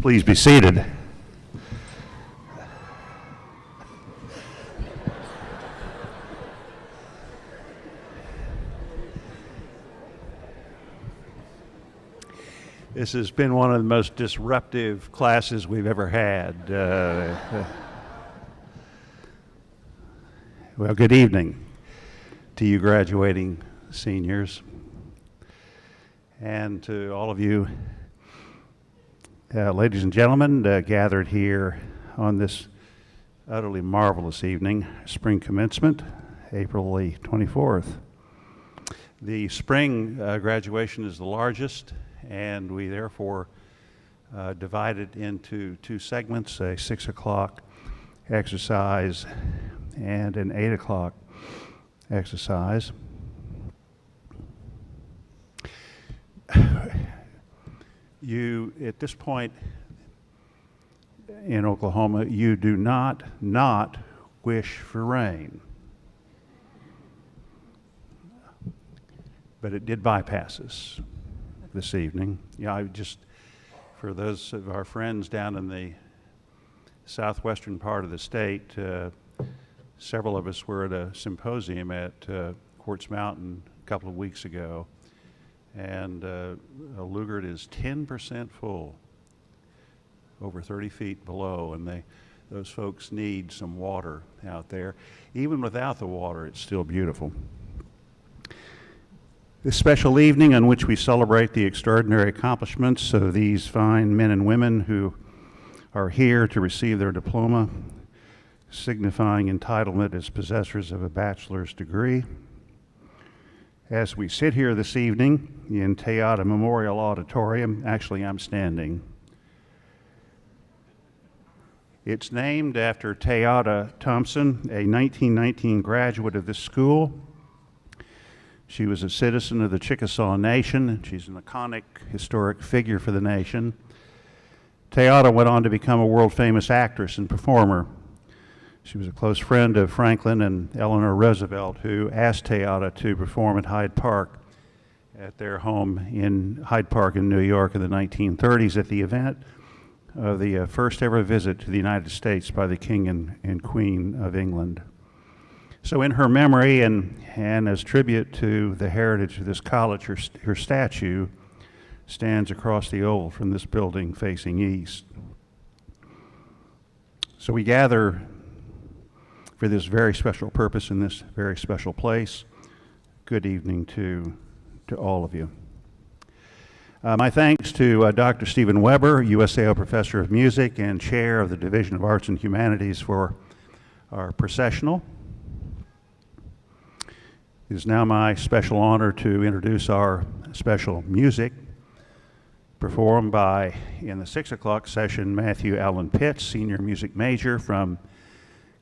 Please be seated. This has been one of the most disruptive classes we've ever had. Well, good evening to you graduating seniors, and to all of you ladies and gentlemen gathered here on this utterly marvelous evening, spring commencement, April the 24th. The spring graduation is the largest, and we therefore divided into two segments, a 6 o'clock exercise and an 8 o'clock exercise. You, at this point in Oklahoma, you do not wish for rain. But it did bypass us this evening. Yeah, I just, for those of our friends down in the southwestern part of the state, several of us were at a symposium at Quartz Mountain a couple of weeks ago, and Lugert is 10% full, over 30 feet below, and those folks need some water out there. Even without the water, it's still beautiful. This special evening on which we celebrate the extraordinary accomplishments of these fine men and women who are here to receive their diploma, signifying entitlement as possessors of a bachelor's degree. As we sit here this evening in Teata Memorial Auditorium, actually I'm standing. It's named after Teata Thompson, a 1919 graduate of this school. She was a citizen of the Chickasaw Nation, and she's an iconic historic figure for the nation. Teata went on to become a world-famous actress and performer. She was a close friend of Franklin and Eleanor Roosevelt, who asked Teata to perform at Hyde Park at their home in Hyde Park in New York in the 1930s at the event of the first ever visit to the United States by the King and Queen of England. So in her memory and as tribute to the heritage of this college, her statue stands across the oval from this building facing east. So we gather for this very special purpose in this very special place. Good evening to all of you. My thanks to Dr. Stephen Weber, USAO Professor of Music and Chair of the Division of Arts and Humanities, for our processional. It is now my special honor to introduce our special music performed by, in the 6 o'clock session, Matthew Allen Pitts, senior music major from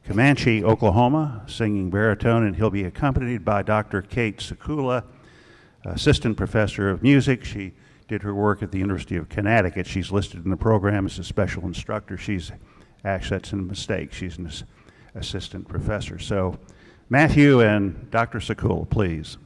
Comanche, Oklahoma, singing baritone, and he'll be accompanied by Dr. Kate Sekula, assistant professor of music. She did her work at the University of Connecticut. She's listed in the program as a special instructor. Actually, that's a mistake. She's an assistant professor. So Matthew and Dr. Sekula, please.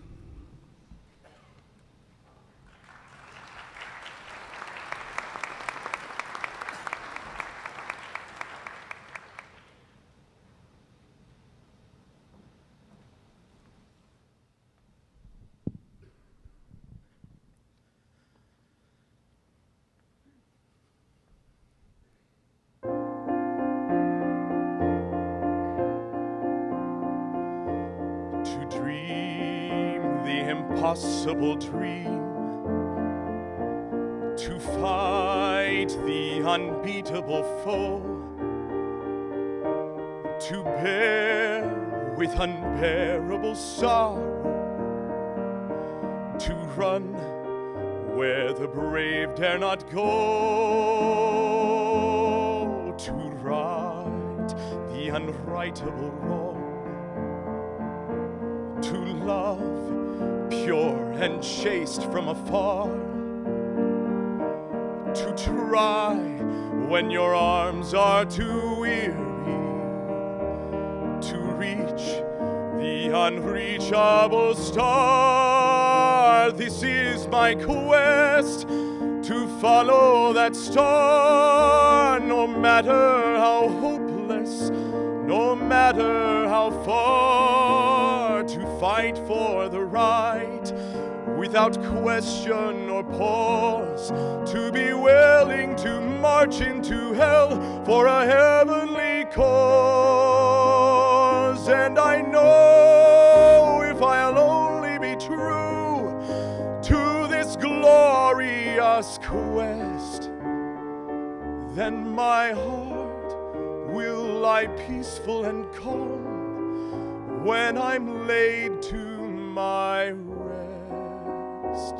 Impossible dream, to fight the unbeatable foe, to bear with unbearable sorrow, to run where the brave dare not go, to right the unrightable wrong, to love pure and chaste from afar, to try when your arms are too weary, to reach the unreachable star. This is my quest, to follow that star, no matter how hopeless, no matter how far, to fight for the right, without question or pause, to be willing to march into hell for a heavenly cause. And I know if I'll only be true to this glorious quest, then my heart will lie peaceful and calm when I'm laid to my rest.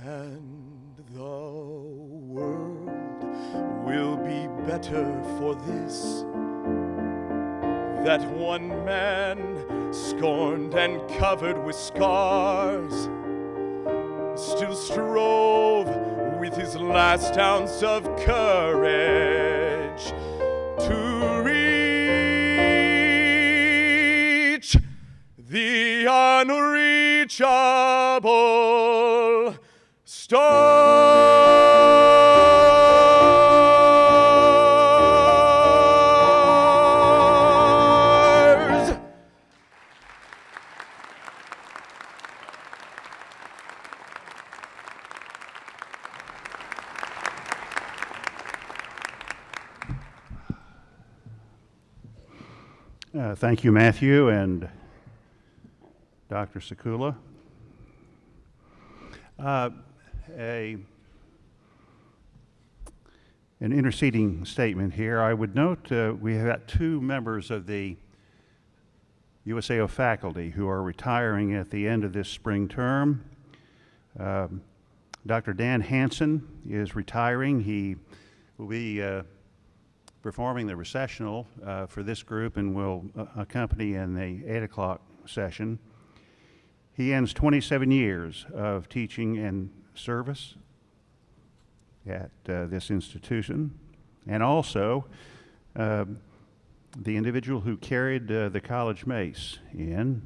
And the world will be better for this, that one man, scorned and covered with scars, still strove with his last ounce of courage to reach the unreachable stars. Thank you, Matthew and Dr. Sekula. An interceding statement here. I would note we have got two members of the USAO faculty who are retiring at the end of this spring term. Dr. Dan Hansen is retiring. He will be performing the recessional for this group and will accompany in the 8 o'clock session. He ends 27 years of teaching and service at this institution, and also the individual who carried the college mace in,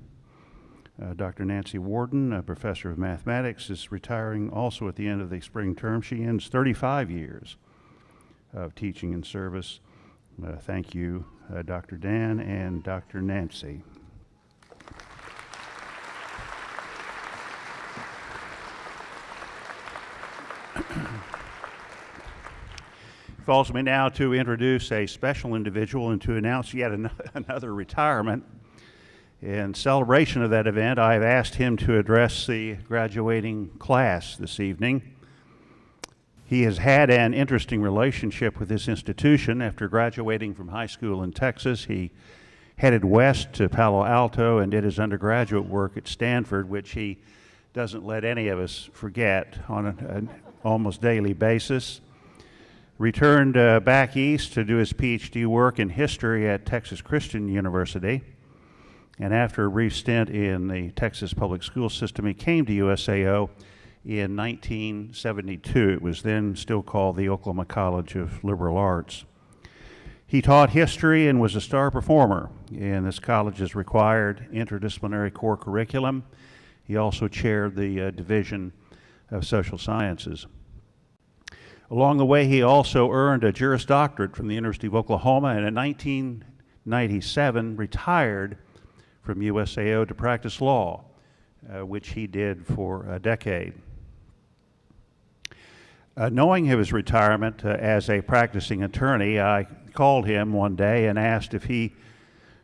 Dr. Nancy Warden, a professor of mathematics, is retiring also at the end of the spring term. She ends 35 years of teaching and service. Thank you, Dr. Dan and Dr. Nancy. It falls me now to introduce a special individual and to announce yet another retirement. In celebration of that event, I've asked him to address the graduating class this evening. He has had an interesting relationship with this institution. After graduating from high school in Texas, he headed west to Palo Alto and did his undergraduate work at Stanford, which he doesn't let any of us forget on an almost daily basis. Returned back east to do his PhD work in history at Texas Christian University. And after a brief stint in the Texas public school system, he came to USAO in 1972. It was then still called the Oklahoma College of Liberal Arts. He taught history and was a star performer in this college's required interdisciplinary core curriculum. He also chaired the Division of Social Sciences. Along the way, he also earned a Juris Doctorate from the University of Oklahoma, and in 1997 retired from USAO to practice law, which he did for a decade. Knowing of his retirement as a practicing attorney, I called him one day and asked if he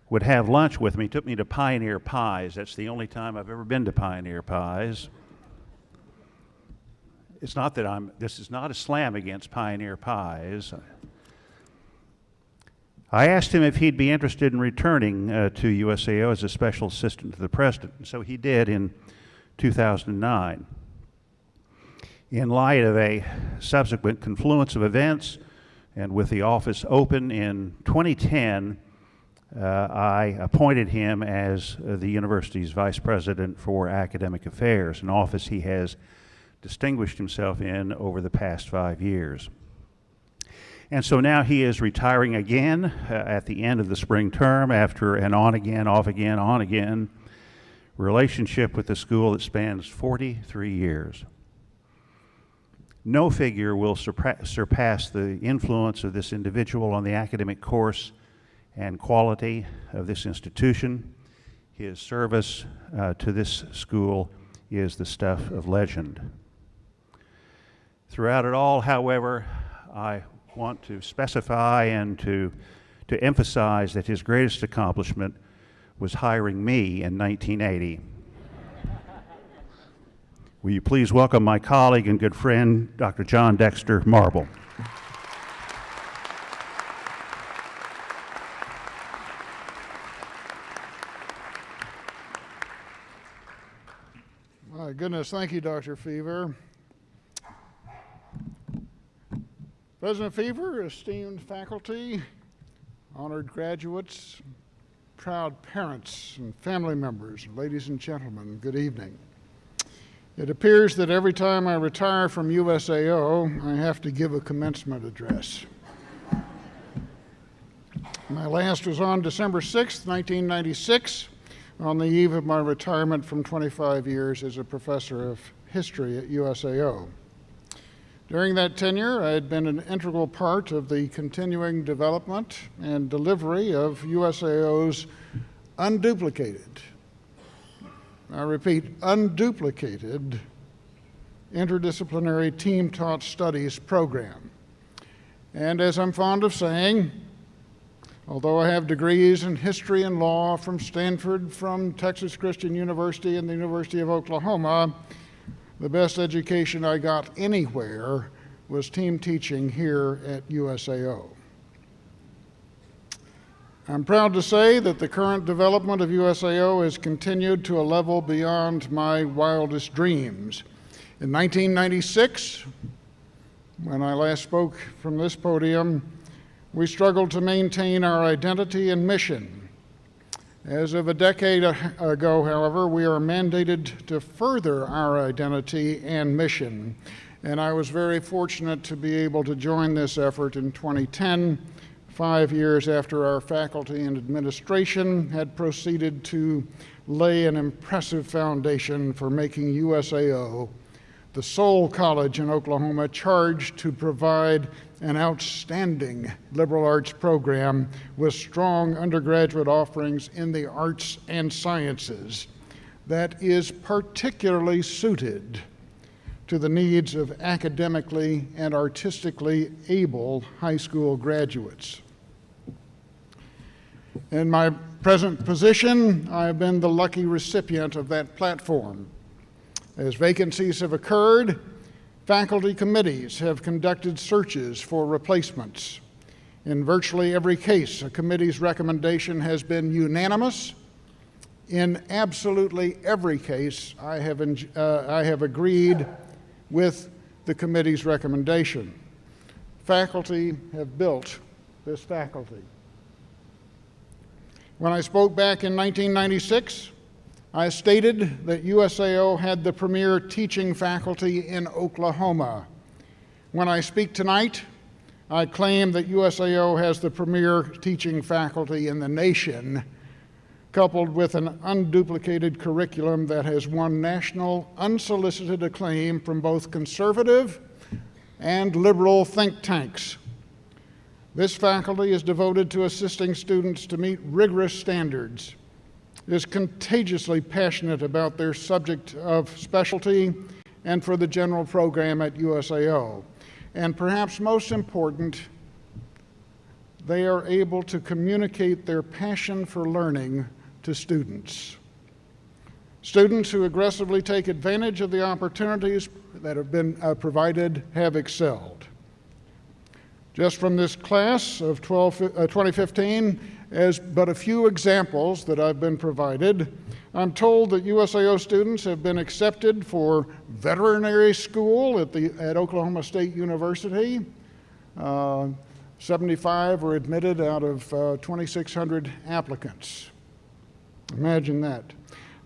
would have lunch with me. He took me to Pioneer Pies. That's the only time I've ever been to Pioneer Pies. It's not that this is not a slam against Pioneer Pies. I asked him if he'd be interested in returning to USAO as a special assistant to the president, and so he did in 2009. In light of a subsequent confluence of events, and with the office open in 2010, I appointed him as the university's vice president for academic affairs, an office he has distinguished himself in over the past 5 years. And so now he is retiring again at the end of the spring term after an on-again, off-again, on-again relationship with the school that spans 43 years. No figure will surpass the influence of this individual on the academic course and quality of this institution. His service to this school is the stuff of legend. Throughout it all, however, I want to specify and to emphasize that his greatest accomplishment was hiring me in 1980. Will you please welcome my colleague and good friend, Dr. John Dexter Marble. My goodness, thank you, Dr. Fever. President Fever, esteemed faculty, honored graduates, proud parents and family members, ladies and gentlemen, good evening. It appears that every time I retire from USAO, I have to give a commencement address. My last was on December 6th, 1996, on the eve of my retirement from 25 years as a professor of history at USAO. During that tenure, I had been an integral part of the continuing development and delivery of USAO's unduplicated, I repeat, unduplicated interdisciplinary team-taught studies program. And as I'm fond of saying, although I have degrees in history and law from Stanford, from Texas Christian University, and the University of Oklahoma, the best education I got anywhere was team teaching here at USAO. I'm proud to say that the current development of USAO has continued to a level beyond my wildest dreams. In 1996, when I last spoke from this podium, we struggled to maintain our identity and mission. As of a decade ago, however, we are mandated to further our identity and mission, and I was very fortunate to be able to join this effort in 2010, 5 years after our faculty and administration had proceeded to lay an impressive foundation for making USAO the sole college in Oklahoma charged to provide an outstanding liberal arts program with strong undergraduate offerings in the arts and sciences that is particularly suited to the needs of academically and artistically able high school graduates. In my present position, I have been the lucky recipient of that platform. As vacancies have occurred, faculty committees have conducted searches for replacements. In virtually every case, a committee's recommendation has been unanimous. In absolutely every case, I have agreed with the committee's recommendation. Faculty have built this faculty. When I spoke back in 1996, I stated that USAO had the premier teaching faculty in Oklahoma. When I speak tonight, I claim that USAO has the premier teaching faculty in the nation, coupled with an unduplicated curriculum that has won national unsolicited acclaim from both conservative and liberal think tanks. This faculty is devoted to assisting students to meet rigorous standards, is contagiously passionate about their subject of specialty and for the general program at USAO. And perhaps most important, they are able to communicate their passion for learning to students. Students who aggressively take advantage of the opportunities that have been provided have excelled. Just from this class of 2015, as but a few examples that I've been provided, I'm told that USAO students have been accepted for veterinary school at Oklahoma State University. 75 were admitted out of 2,600 applicants. Imagine that.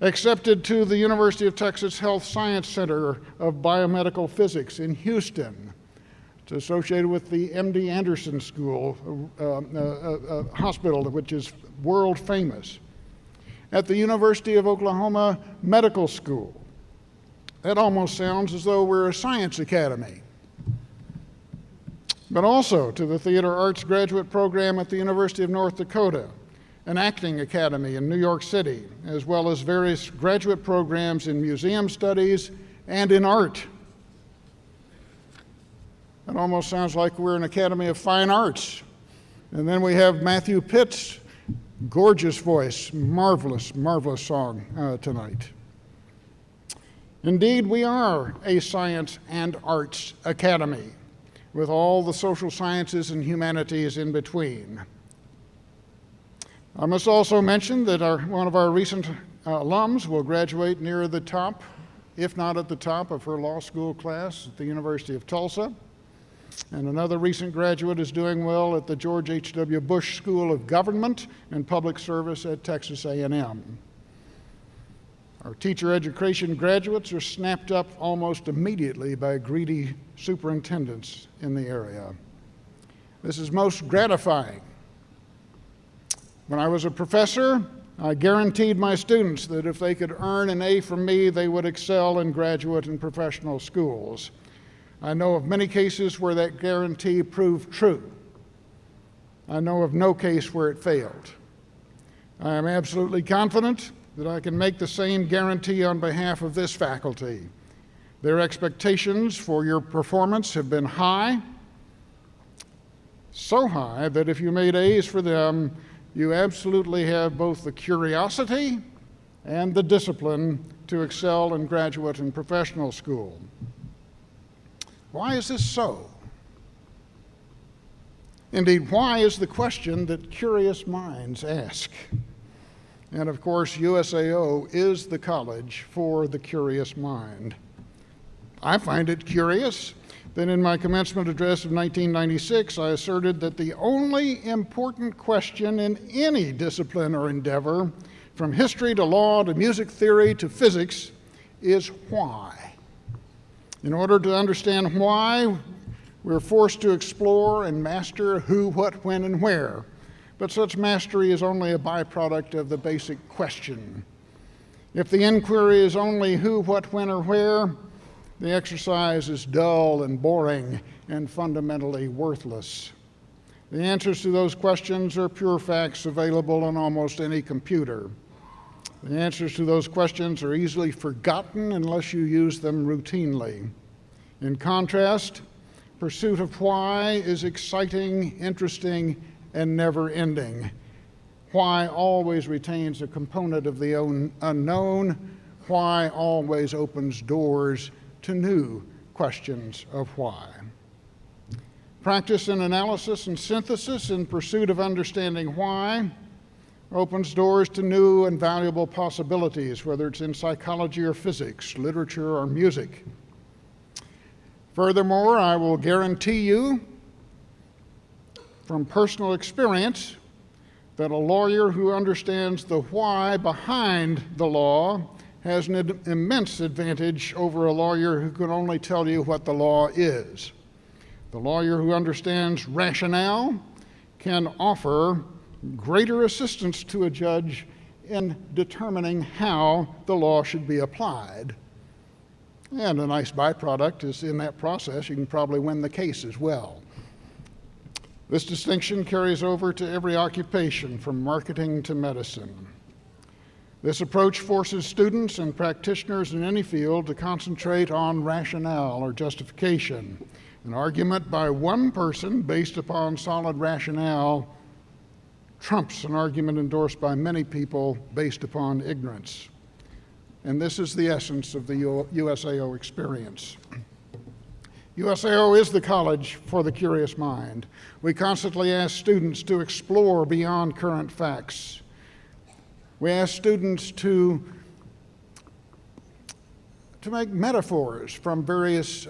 Accepted to the University of Texas Health Science Center of Biomedical Physics in Houston. It's associated with the MD Anderson School hospital, which is world famous. At the University of Oklahoma Medical School. That almost sounds as though we're a science academy. but also to the Theater Arts Graduate Program at the University of North Dakota, an acting academy in New York City, as well as various graduate programs in museum studies and in art. It almost sounds like we're an Academy of Fine Arts. And then we have Matthew Pitt's gorgeous voice, marvelous, marvelous song tonight. Indeed, we are a science and arts academy, with all the social sciences and humanities in between. I must also mention that one of our recent alums will graduate near the top, if not at the top, of her law school class at the University of Tulsa. And another recent graduate is doing well at the George H.W. Bush School of Government and Public Service at Texas A&M. Our teacher education graduates are snapped up almost immediately by greedy superintendents in the area. This is most gratifying. When I was a professor, I guaranteed my students that if they could earn an A from me, they would excel in graduate and professional schools. I know of many cases where that guarantee proved true. I know of no case where it failed. I am absolutely confident that I can make the same guarantee on behalf of this faculty. Their expectations for your performance have been high, so high that if you made A's for them, you absolutely have both the curiosity and the discipline to excel in graduate and professional school. Why is this so? Indeed, why is the question that curious minds ask? And of course, USAO is the college for the curious mind. I find it curious that in my commencement address of 1996, I asserted that the only important question in any discipline or endeavor, from history to law to music theory to physics, is why. In order to understand why, we're forced to explore and master who, what, when, and where. But such mastery is only a byproduct of the basic question. If the inquiry is only who, what, when, or where, the exercise is dull and boring and fundamentally worthless. The answers to those questions are pure facts available on almost any computer. The answers to those questions are easily forgotten unless you use them routinely. In contrast, pursuit of why is exciting, interesting, and never-ending. Why always retains a component of the unknown. Why always opens doors to new questions of why. Practice in analysis and synthesis in pursuit of understanding why opens doors to new and valuable possibilities, whether it's in psychology or physics, literature or music. Furthermore, I will guarantee you from personal experience that a lawyer who understands the why behind the law has an immense advantage over a lawyer who can only tell you what the law is. The lawyer who understands rationale can offer greater assistance to a judge in determining how the law should be applied. And a nice byproduct is in that process, you can probably win the case as well. This distinction carries over to every occupation, from marketing to medicine. This approach forces students and practitioners in any field to concentrate on rationale or justification. An argument by one person based upon solid rationale trumps an argument endorsed by many people based upon ignorance. And this is the essence of the USAO experience. USAO is the college for the curious mind. We constantly ask students to explore beyond current facts. We ask students to make metaphors from various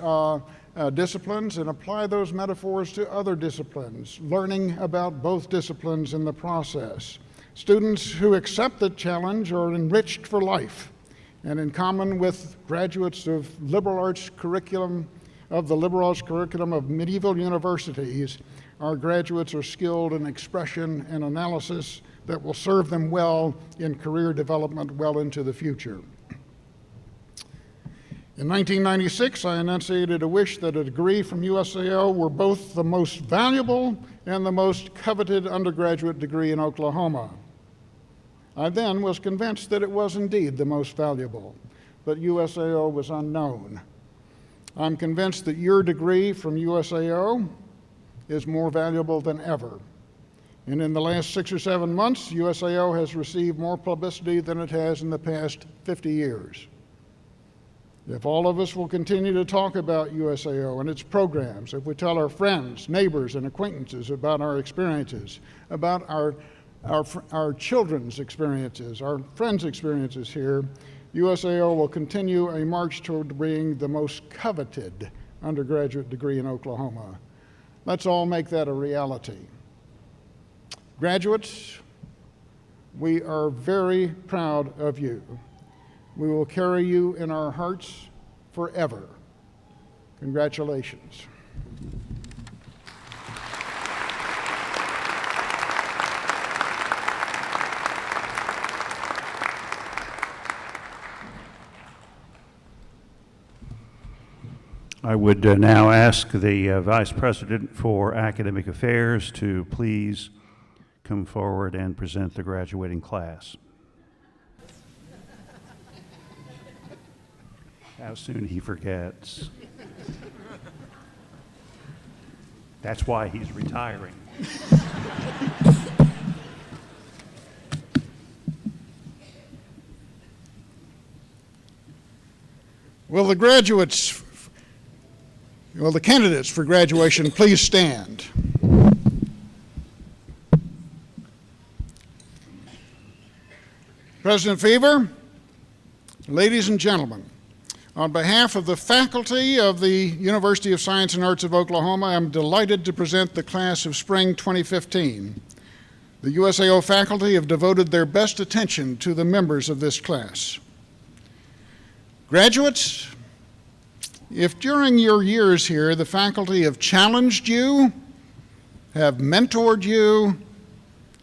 disciplines and apply those metaphors to other disciplines, learning about both disciplines in the process. Students who accept the challenge are enriched for life, and in common with graduates of the liberal arts curriculum of medieval universities, our graduates are skilled in expression and analysis that will serve them well in career development well into the future. In 1996, I enunciated a wish that a degree from USAO were both the most valuable and the most coveted undergraduate degree in Oklahoma. I then was convinced that it was indeed the most valuable, but USAO was unknown. I'm convinced that your degree from USAO is more valuable than ever. And in the last 6 or 7 months, USAO has received more publicity than it has in the past 50 years. If all of us will continue to talk about USAO and its programs, if we tell our friends, neighbors, and acquaintances about our experiences, about our children's experiences, our friends' experiences here, USAO will continue a march toward being the most coveted undergraduate degree in Oklahoma. Let's all make that a reality. Graduates, we are very proud of you. We will carry you in our hearts forever. Congratulations. I would now ask the Vice President for Academic Affairs to please come forward and present the graduating class. How soon he forgets. That's why he's retiring. Will the candidates for graduation please stand? President Fever, ladies and gentlemen, on behalf of the faculty of the University of Science and Arts of Oklahoma, I'm delighted to present the class of spring 2015. The USAO faculty have devoted their best attention to the members of this class. Graduates, if during your years here the faculty have challenged you, have mentored you,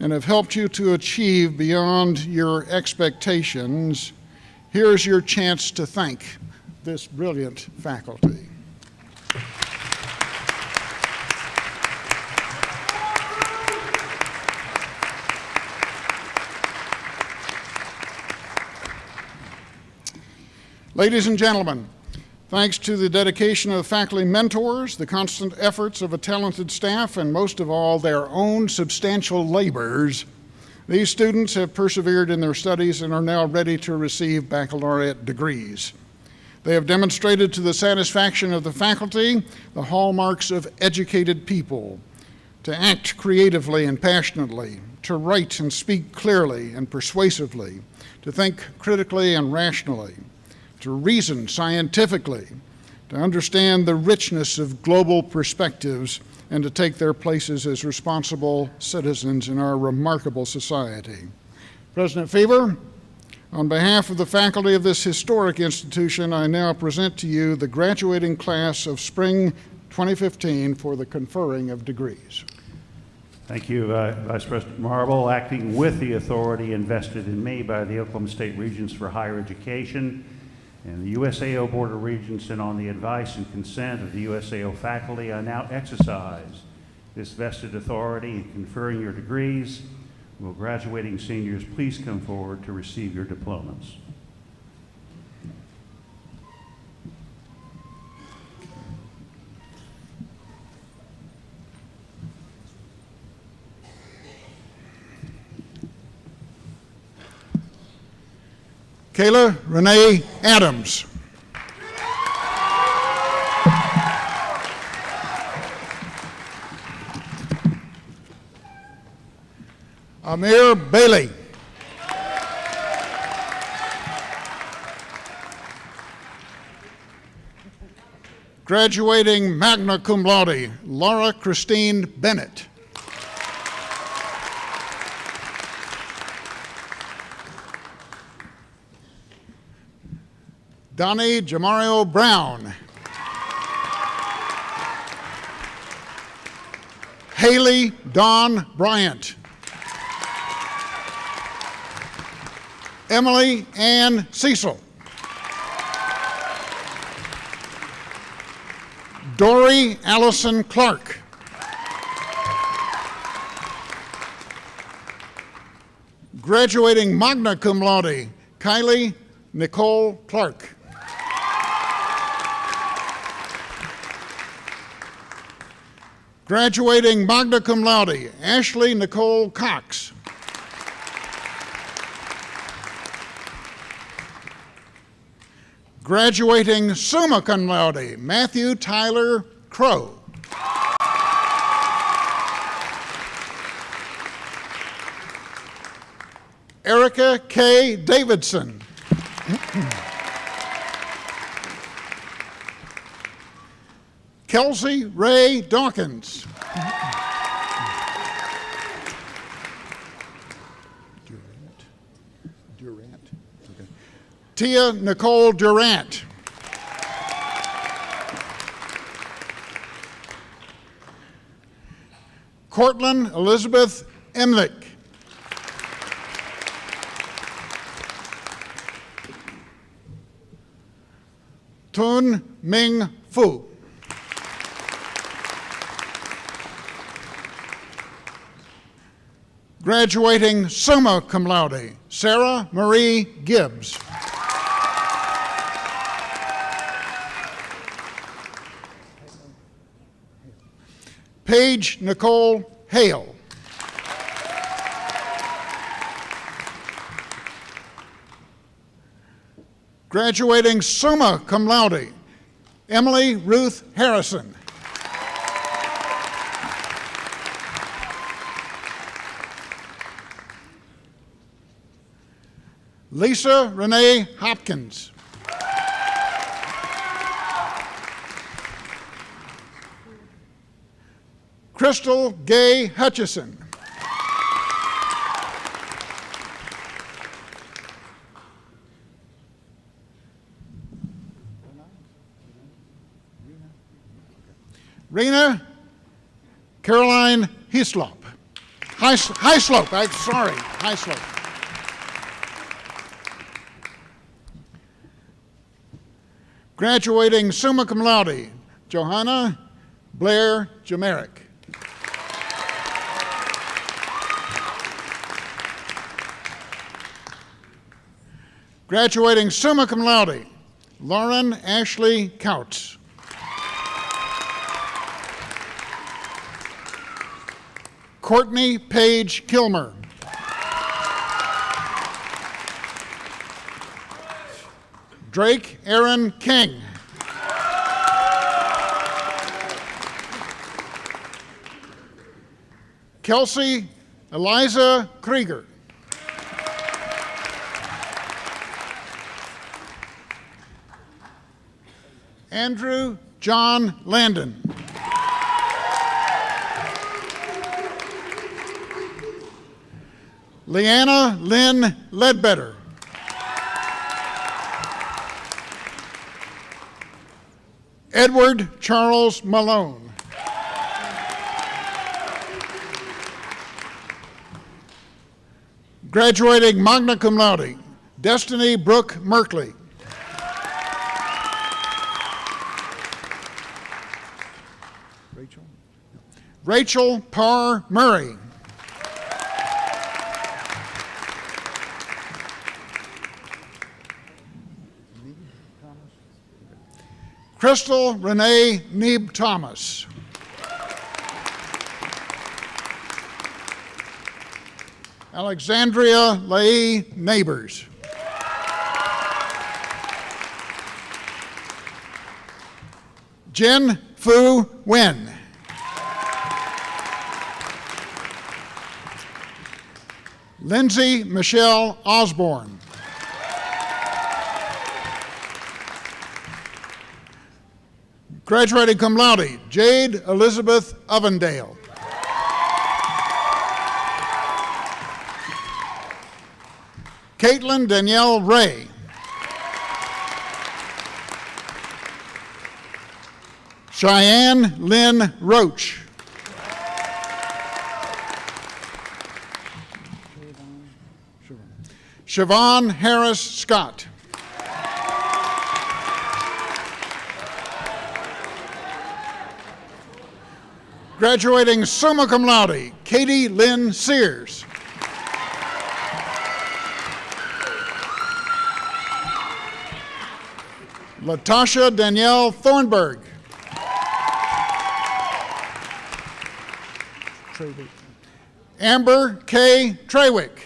and have helped you to achieve beyond your expectations, here's your chance to thank this brilliant faculty. Ladies and gentlemen, thanks to the dedication of the faculty mentors, the constant efforts of a talented staff, and most of all, their own substantial labors, these students have persevered in their studies and are now ready to receive baccalaureate degrees. They have demonstrated to the satisfaction of the faculty the hallmarks of educated people: to act creatively and passionately, to write and speak clearly and persuasively, to think critically and rationally, to reason scientifically, to understand the richness of global perspectives, and to take their places as responsible citizens in our remarkable society. President Fever, on behalf of the faculty of this historic institution, I now present to you the graduating class of spring 2015 for the conferring of degrees. Thank you, Vice President Marble. Acting with the authority invested in me by the Oklahoma State Regents for Higher Education and the USAO Board of Regents, and on the advice and consent of the USAO faculty, I now exercise this vested authority in conferring your degrees. Will graduating seniors please come forward to receive your diplomas? Kayla Renee Adams. Amir Bailey. Graduating magna cum laude, Laura Christine Bennett. Donnie Jamario Brown. Haley Dawn Bryant. Emily Ann Cecil. Dory Allison Clark. Graduating magna cum laude, Kylie Nicole Clark. Graduating magna cum laude, Ashley Nicole Cox. Graduating summa cum laude, Matthew Tyler Crow. Erica K. Davidson. Kelsey Ray Dawkins. Durant. Okay. Tia Nicole Durant. Cortland Elizabeth Emlich. Tun Ming Fu. Graduating summa cum laude, Sarah Marie Gibbs. Paige Nicole Hale. Graduating summa cum laude, Emily Ruth Harrison. Lisa Renee Hopkins. Crystal Gay Hutchison. Rena Caroline Hislop. Highslope, I'm sorry, Highslope. Graduating summa cum laude, Johanna Blair Jamerick. Graduating summa cum laude, Lauren Ashley Couts. Courtney Paige Kilmer. Drake Aaron King. Kelsey Eliza Krieger. Andrew John Landon. Leanna Lynn Ledbetter. Edward Charles Malone. Graduating magna cum laude, Destiny Brooke Merkley. Rachel Parr Murray. Crystal Renee Neeb Thomas. Alexandria Leigh Neighbors. Jen Fu Wen. Lindsay Michelle Osborne. Graduating cum laude, Jade Elizabeth Ovendale. Caitlin Danielle Ray. Cheyenne Lynn Roach. Siobhan Harris Scott. Graduating summa cum laude, Katie Lynn Sears. Latasha Danielle Thornburg. Amber K. Trewick.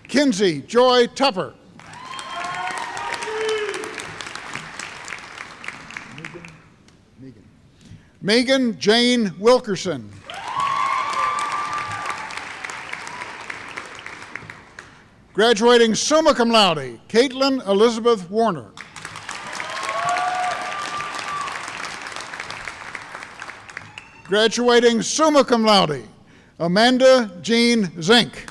Kinsey Joy Tupper. Megan Jane Wilkerson. Graduating summa cum laude, Caitlin Elizabeth Warner. Graduating summa cum laude, Amanda Jean Zink.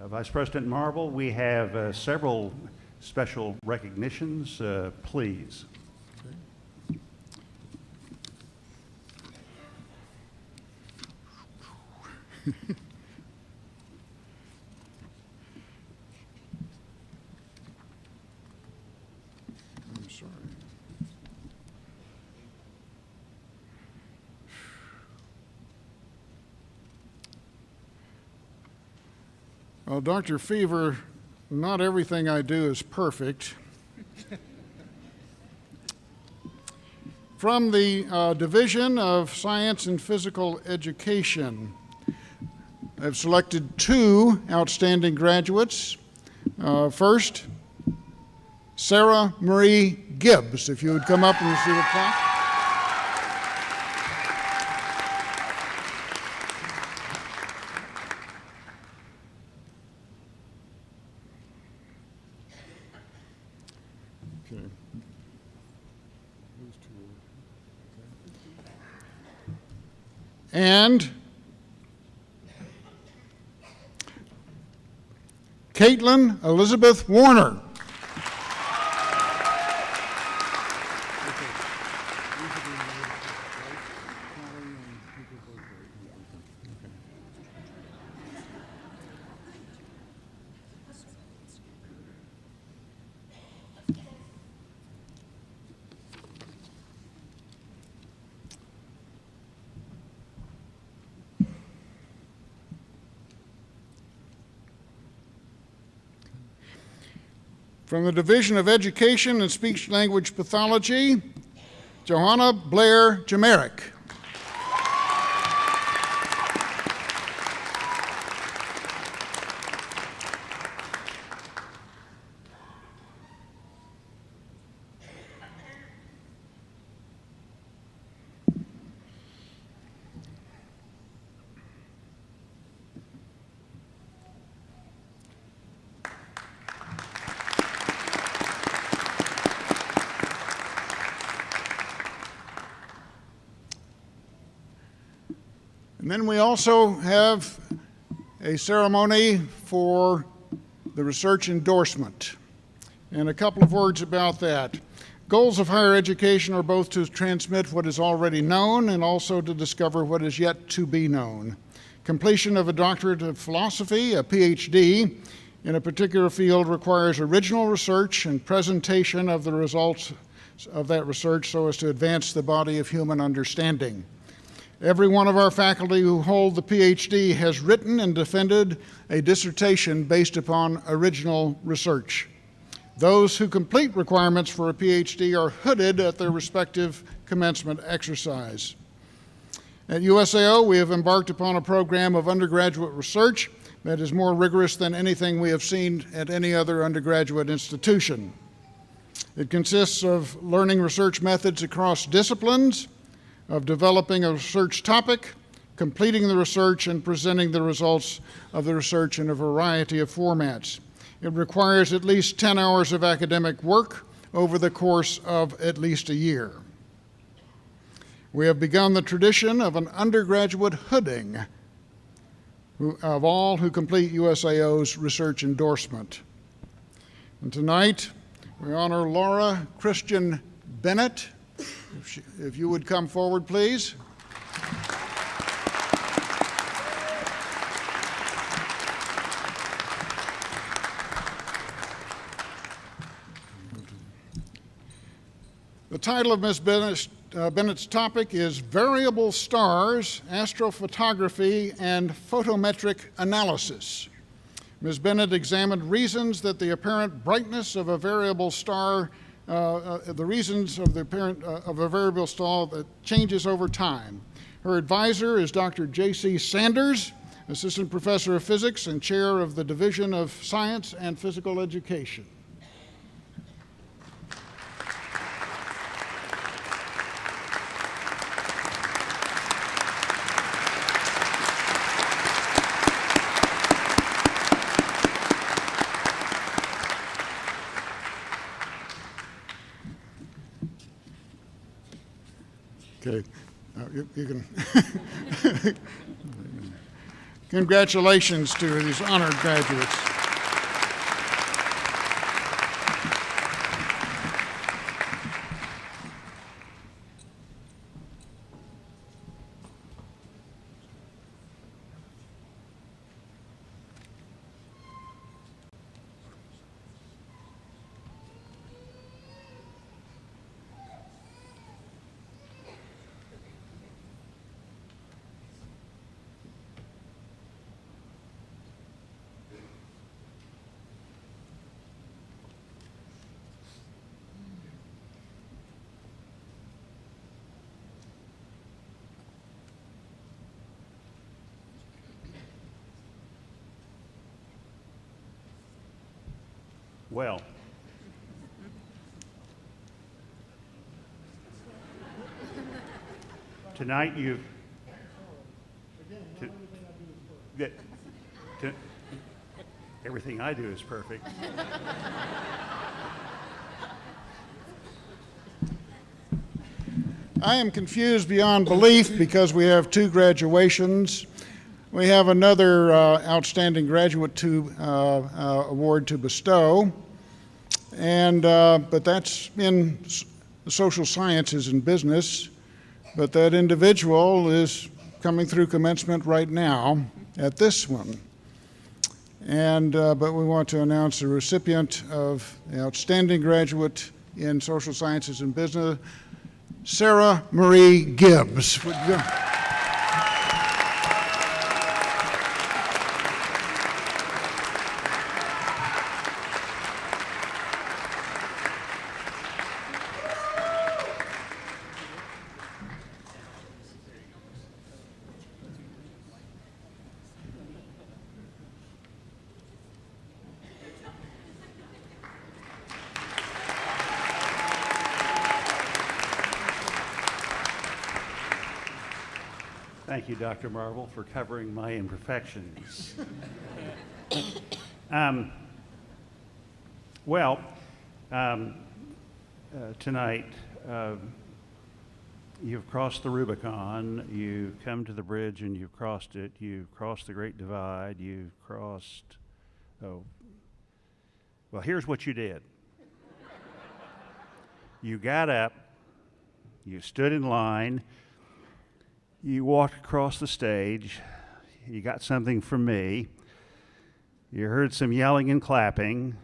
Vice President Marble, we have several special recognitions. Please. I'm sorry. Well, Dr. Fever, not everything I do is perfect. From the Division of Science and Physical Education, I've selected two outstanding graduates. First, Sarah Marie Gibbs, if you would come up and receive a plaque. Okay. And Caitlin Elizabeth Warner. From the Division of Education and Speech Language Pathology, Johanna Blair Jamerick. And then we also have a ceremony for the research endorsement. And a couple of words about that. Goals of higher education are both to transmit what is already known and also to discover what is yet to be known. Completion of a doctorate of philosophy, a PhD, in a particular field requires original research and presentation of the results of that research so as to advance the body of human understanding. Every one of our faculty who hold the PhD has written and defended a dissertation based upon original research. Those who complete requirements for a PhD are hooded at their respective commencement exercise. At USAO, we have embarked upon a program of undergraduate research that is more rigorous than anything we have seen at any other undergraduate institution. It consists of learning research methods across disciplines, of developing a research topic, completing the research, and presenting the results of the research in a variety of formats. It requires at least 10 hours of academic work over the course of at least a year. We have begun the tradition of an undergraduate hooding of all who complete USAO's research endorsement. And tonight, we honor Laura Christian Bennett. If you would come forward, please. The title of Ms. Bennett's topic is Variable Stars, Astrophotography, and Photometric Analysis. Ms. Bennett examined reasons that the apparent brightness of a variable star, of a variable star that changes over time. Her advisor is Dr. J.C. Sanders, Assistant Professor of Physics and Chair of the Division of Science and Physical Education. Okay, you can. Congratulations to these honored graduates. Well, tonight everything I do is perfect. I am confused beyond belief because we have two graduations. We have another outstanding graduate award to bestow, but that's in the social sciences and business. But that individual is coming through commencement right now at this one. But we want to announce the recipient of the outstanding graduate in social sciences and business, Sarah Marie Gibbs. Thank you, Dr. Marble, for covering my imperfections. Tonight, you've crossed the Rubicon, you've come to the bridge and you've crossed it, you've crossed the Great Divide, you've crossed, here's what you did. You got up, you stood in line, you walked across the stage, you got something from me, you heard some yelling and clapping,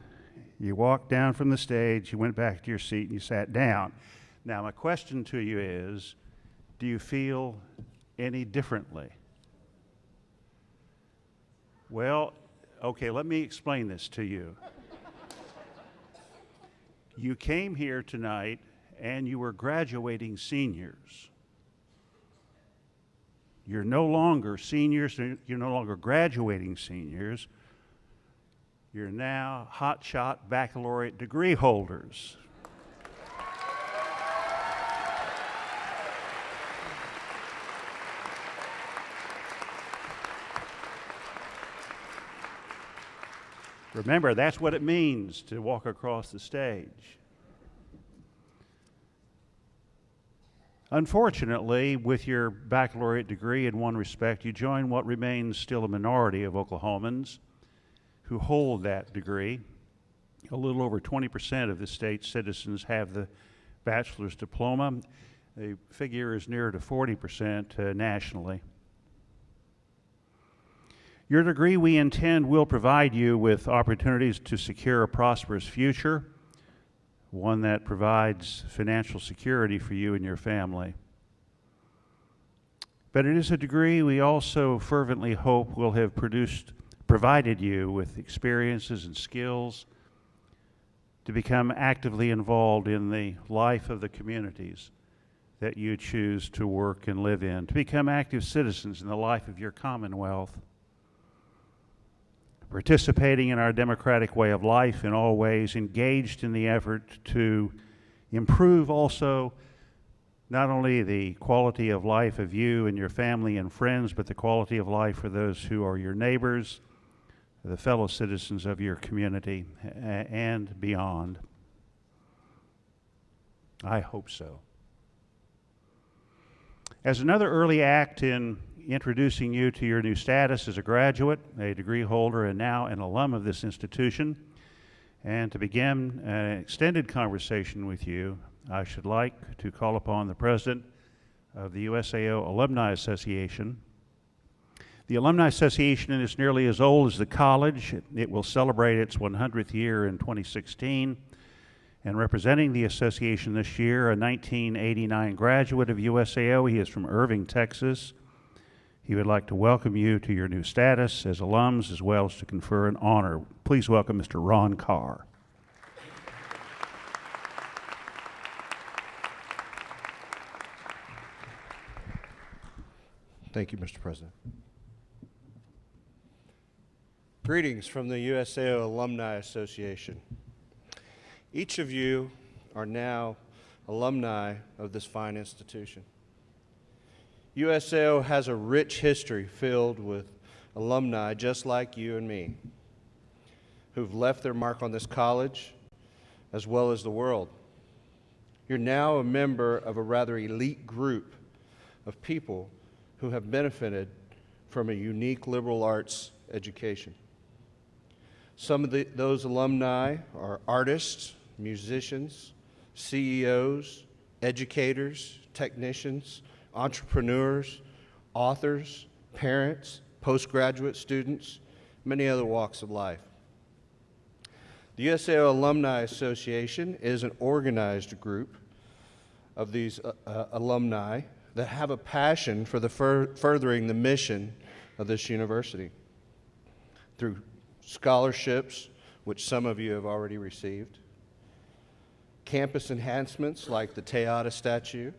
you walked down from the stage, you went back to your seat and you sat down. Now my question to you is, do you feel any differently? Well, okay, let me explain this to you. You came here tonight and you were graduating seniors. You're no longer seniors, you're no longer graduating seniors. You're now hotshot baccalaureate degree holders. Remember, that's what it means to walk across the stage. Unfortunately, with your baccalaureate degree, in one respect, you join what remains still a minority of Oklahomans who hold that degree. A little over 20% of the state's citizens have the bachelor's diploma. The figure is nearer to 40% nationally. Your degree, we intend, will provide you with opportunities to secure a prosperous future, one that provides financial security for you and your family. But it is a degree we also fervently hope will have provided you with experiences and skills to become actively involved in the life of the communities that you choose to work and live in, to become active citizens in the life of your commonwealth, participating in our democratic way of life in all ways, engaged in the effort to improve also not only the quality of life of you and your family and friends, but the quality of life for those who are your neighbors, the fellow citizens of your community, and beyond. I hope so. As another early act in introducing you to your new status as a graduate, a degree holder, and now an alum of this institution, and to begin an extended conversation with you, I should like to call upon the president of the USAO Alumni Association. The Alumni Association is nearly as old as the college. It will celebrate its 100th year in 2016. And representing the association this year, a 1989 graduate of USAO. He is from Irving, Texas. He would like to welcome you to your new status as alums, as well as to confer an honor. Please welcome Mr. Ron Carr. Thank you, Mr. President. Greetings from the USAO Alumni Association. Each of you are now alumni of this fine institution. USAO has a rich history filled with alumni just like you and me, who've left their mark on this college as well as the world. You're now a member of a rather elite group of people who have benefited from a unique liberal arts education. Some of those alumni are artists, musicians, CEOs, educators, technicians, entrepreneurs, authors, parents, postgraduate students, many other walks of life. The USAO Alumni Association is an organized group of these alumni that have a passion for the furthering the mission of this university through scholarships, which some of you have already received, campus enhancements like the Teata statue,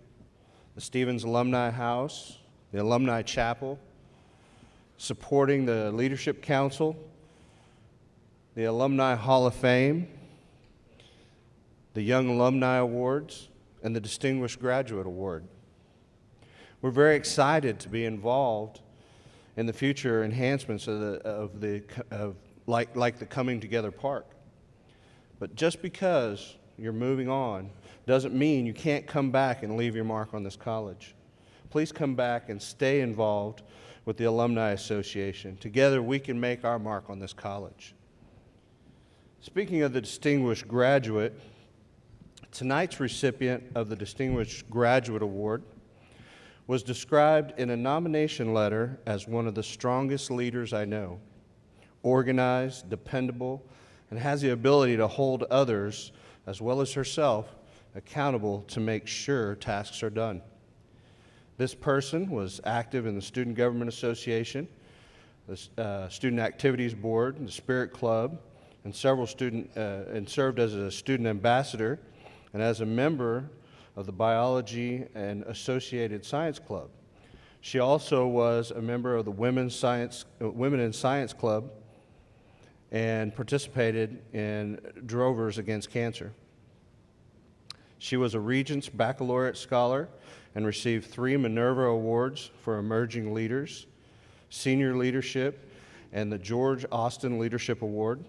the Stevens Alumni House, the Alumni Chapel, supporting the Leadership Council, the Alumni Hall of Fame, the Young Alumni Awards, and the Distinguished Graduate Award. We're very excited to be involved in the future enhancements of the Coming Together Park. But just because you're moving on doesn't mean you can't come back and leave your mark on this college. Please come back and stay involved with the Alumni Association. Together we can make our mark on this college. Speaking of the Distinguished Graduate, tonight's recipient of the Distinguished Graduate Award was described in a nomination letter as one of the strongest leaders I know, organized, dependable, and has the ability to hold others, as well as herself, accountable to make sure tasks are done. This person was active in the Student Government Association, the Student Activities Board, the Spirit Club, and and served as a student ambassador and as a member of the Biology and Associated Science Club. She also was a member of the Women in Science Club and participated in Drovers Against Cancer. She was a Regents Baccalaureate Scholar and received 3 Minerva Awards for Emerging Leaders, Senior Leadership, and the George Austin Leadership Award.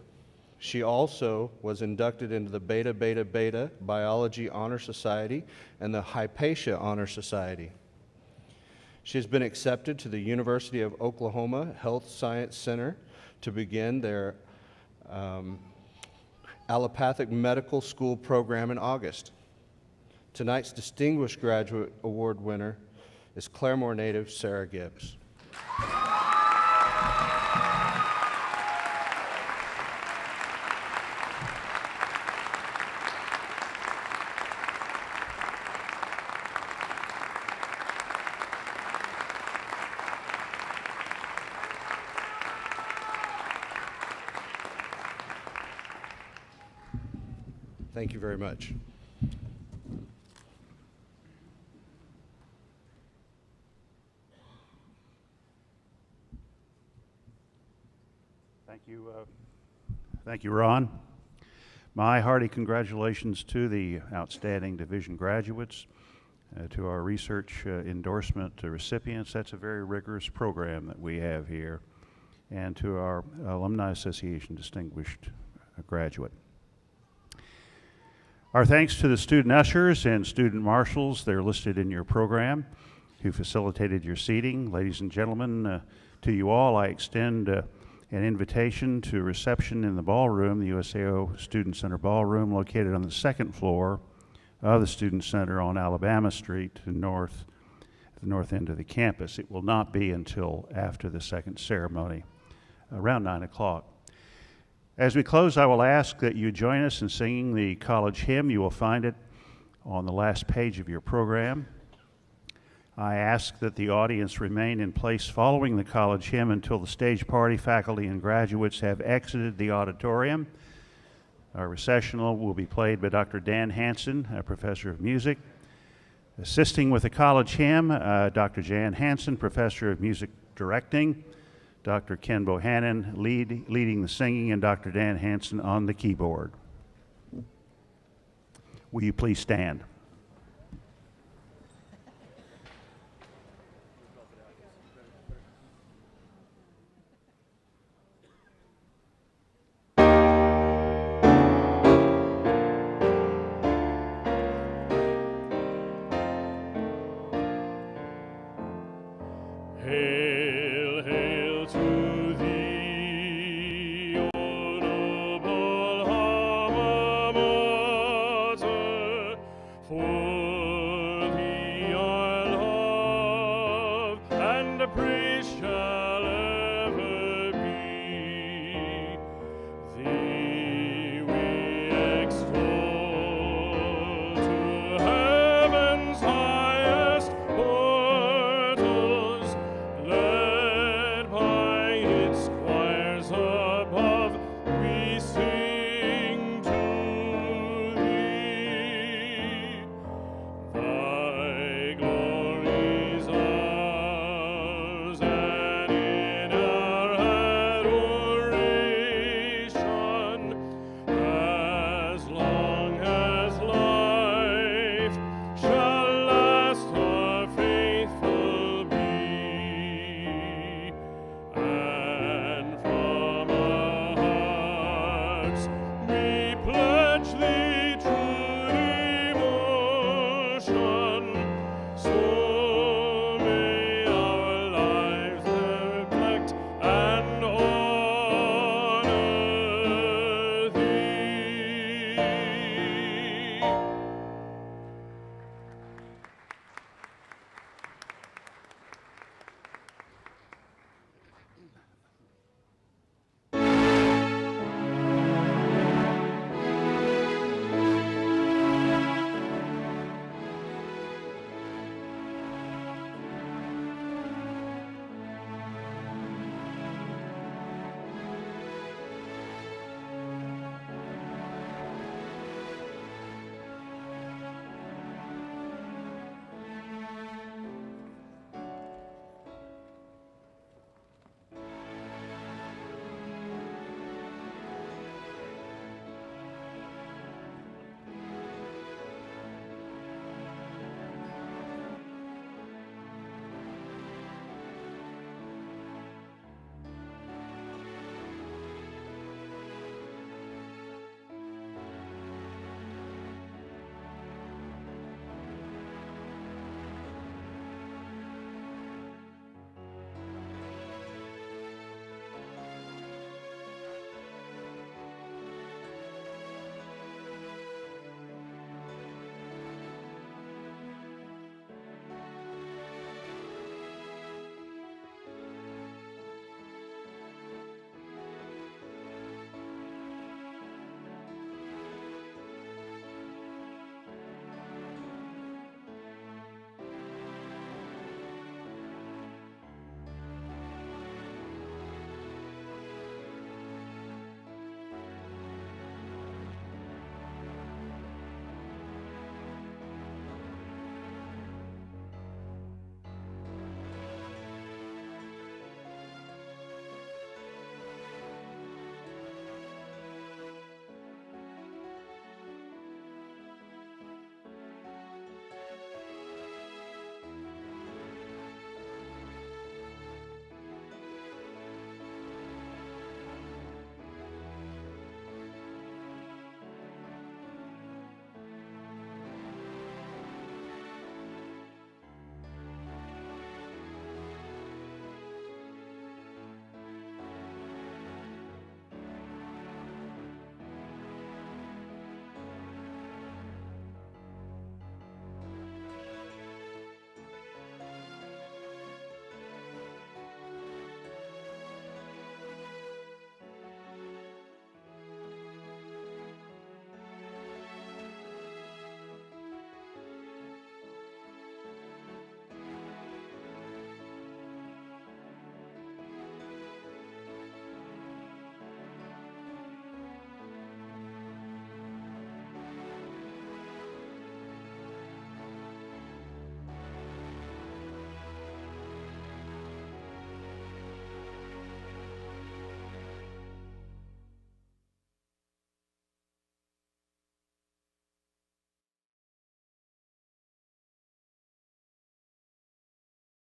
She also was inducted into the Beta Beta Beta Biology Honor Society and the Hypatia Honor Society. She has been accepted to the University of Oklahoma Health Science Center to begin their allopathic medical school program in August. Tonight's Distinguished Graduate Award winner is Claremore native Sarah Gibbs. Thank you very much. Thank you, Ron. My hearty congratulations to the outstanding division graduates, to our research endorsement recipients. That's a very rigorous program that we have here, and to our Alumni Association distinguished graduate. Our thanks to the student ushers and student marshals, they're listed in your program, who facilitated your seating. Ladies and gentlemen, to you all, I extend an invitation to a reception in the ballroom, the USAO Student Center Ballroom, located on the second floor of the Student Center on Alabama Street to the north end of the campus. It will not be until after the second ceremony, around 9 o'clock. As we close, I will ask that you join us in singing the college hymn. You will find it on the last page of your program. I ask that the audience remain in place following the college hymn until the stage party, faculty, and graduates have exited the auditorium. Our recessional will be played by Dr. Dan Hansen, a professor of music. Assisting with the college hymn, Dr. Jan Hansen, professor of music directing, Dr. Ken Bohannon leading the singing, and Dr. Dan Hansen on the keyboard. Will you please stand? Hail, hail to thee, O noble alma mater, for thee our love and appreciation